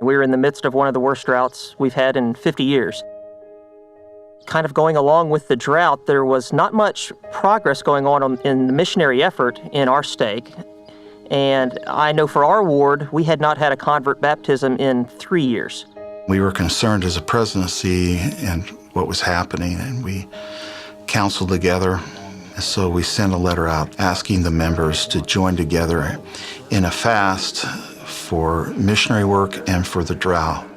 We were in the midst of one of the worst droughts we've had in 50 years. Kind of going along with the drought, there was not much progress going on in the missionary effort in our stake. And I know for our ward, we had not had a convert baptism in 3 years. We were concerned as a presidency and what was happening, and we counseled together. So we sent a letter out asking the members to join together in a fast for missionary work and for the drought.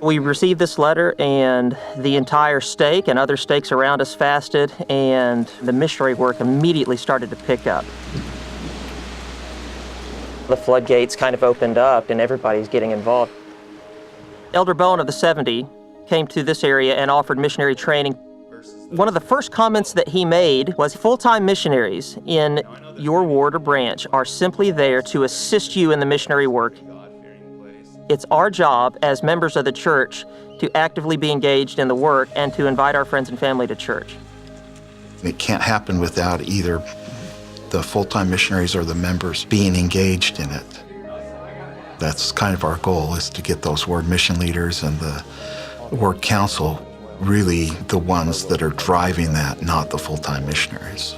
We received this letter, and the entire stake and other stakes around us fasted, and the missionary work immediately started to pick up. The floodgates kind of opened up, and everybody's getting involved. Elder Bowen of the 70 came to this area and offered missionary training. One of the first comments that he made was, full-time missionaries in your ward or branch are simply there to assist you in the missionary work. It's our job as members of the church to actively be engaged in the work and to invite our friends and family to church. It can't happen without either the full-time missionaries or the members being engaged in it. That's kind of our goal, is to get those ward mission leaders and the ward council really the ones that are driving that, not the full-time missionaries.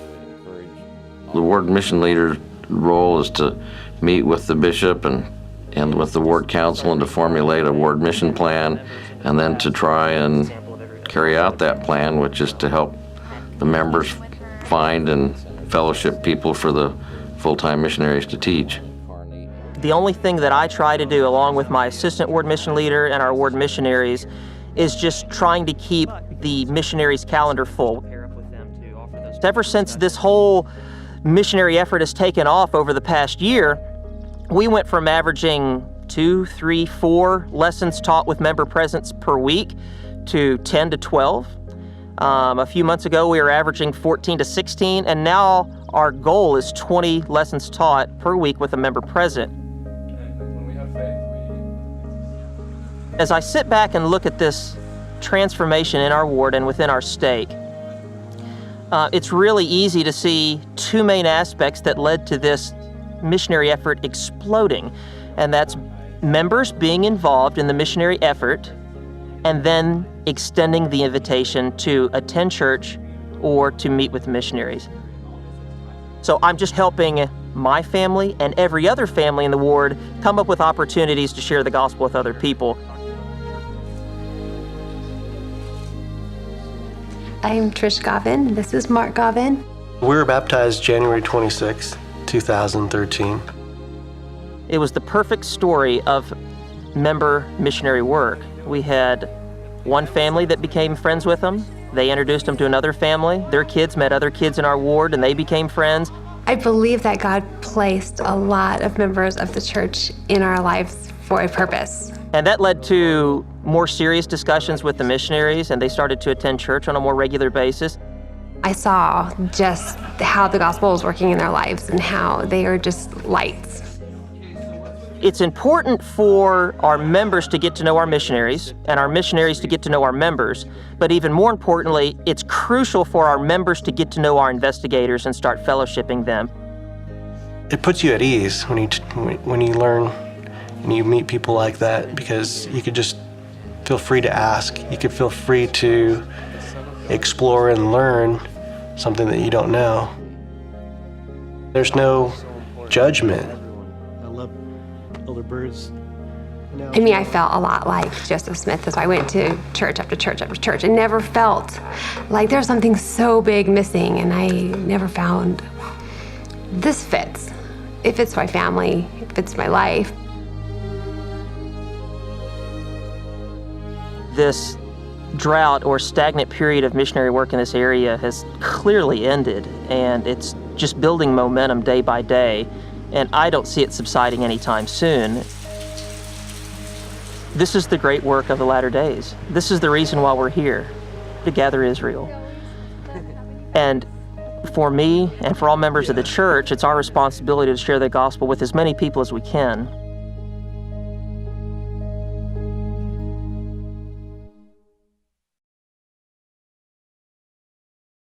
The ward mission leader's role is to meet with the bishop and with the ward council and to formulate a ward mission plan, and then to try and carry out that plan, which is to help the members find and fellowship people for the full-time missionaries to teach. The only thing that I try to do, along with my assistant ward mission leader and our ward missionaries, is just trying to keep the missionaries' calendar full. Ever since this whole missionary effort has taken off over the past year, we went from averaging 2, 3, 4 lessons taught with member presence per week to 10 to 12. A few months ago, we were averaging 14 to 16, and now our goal is 20 lessons taught per week with a member present. As I sit back and look at this transformation in our ward and within our stake, it's really easy to see two main aspects that led to this missionary effort exploding, and that's members being involved in the missionary effort and then extending the invitation to attend church or to meet with missionaries. So I'm just helping my family and every other family in the ward come up with opportunities to share the gospel with other people. I'm Trish Govin. This is Mark Govin. We were baptized January 26, 2013. It was the perfect story of member missionary work. We had one family that became friends with them. They introduced them to another family. Their kids met other kids in our ward and they became friends. I believe that God placed a lot of members of the church in our lives for a purpose. And that led to more serious discussions with the missionaries, and they started to attend church on a more regular basis. I saw just how the gospel was working in their lives and how they are just lights. It's important for our members to get to know our missionaries and our missionaries to get to know our members, but even more importantly, it's crucial for our members to get to know our investigators and start fellowshipping them. It puts you at ease when you learn and you meet people like that, because you could just feel free to ask. You could feel free to explore and learn something that you don't know. There's no judgment. I love Elder Bird's. I mean, I felt a lot like Joseph Smith as I went to church after church after church. I never felt like there's something so big missing, and I never found this fits. It fits my family, it fits my life. This drought or stagnant period of missionary work in this area has clearly ended, and it's just building momentum day by day, and I don't see it subsiding anytime soon. This is the great work of the latter days. This is the reason why we're here, to gather Israel. And for me and for all members of the church, it's our responsibility to share the gospel with as many people as we can.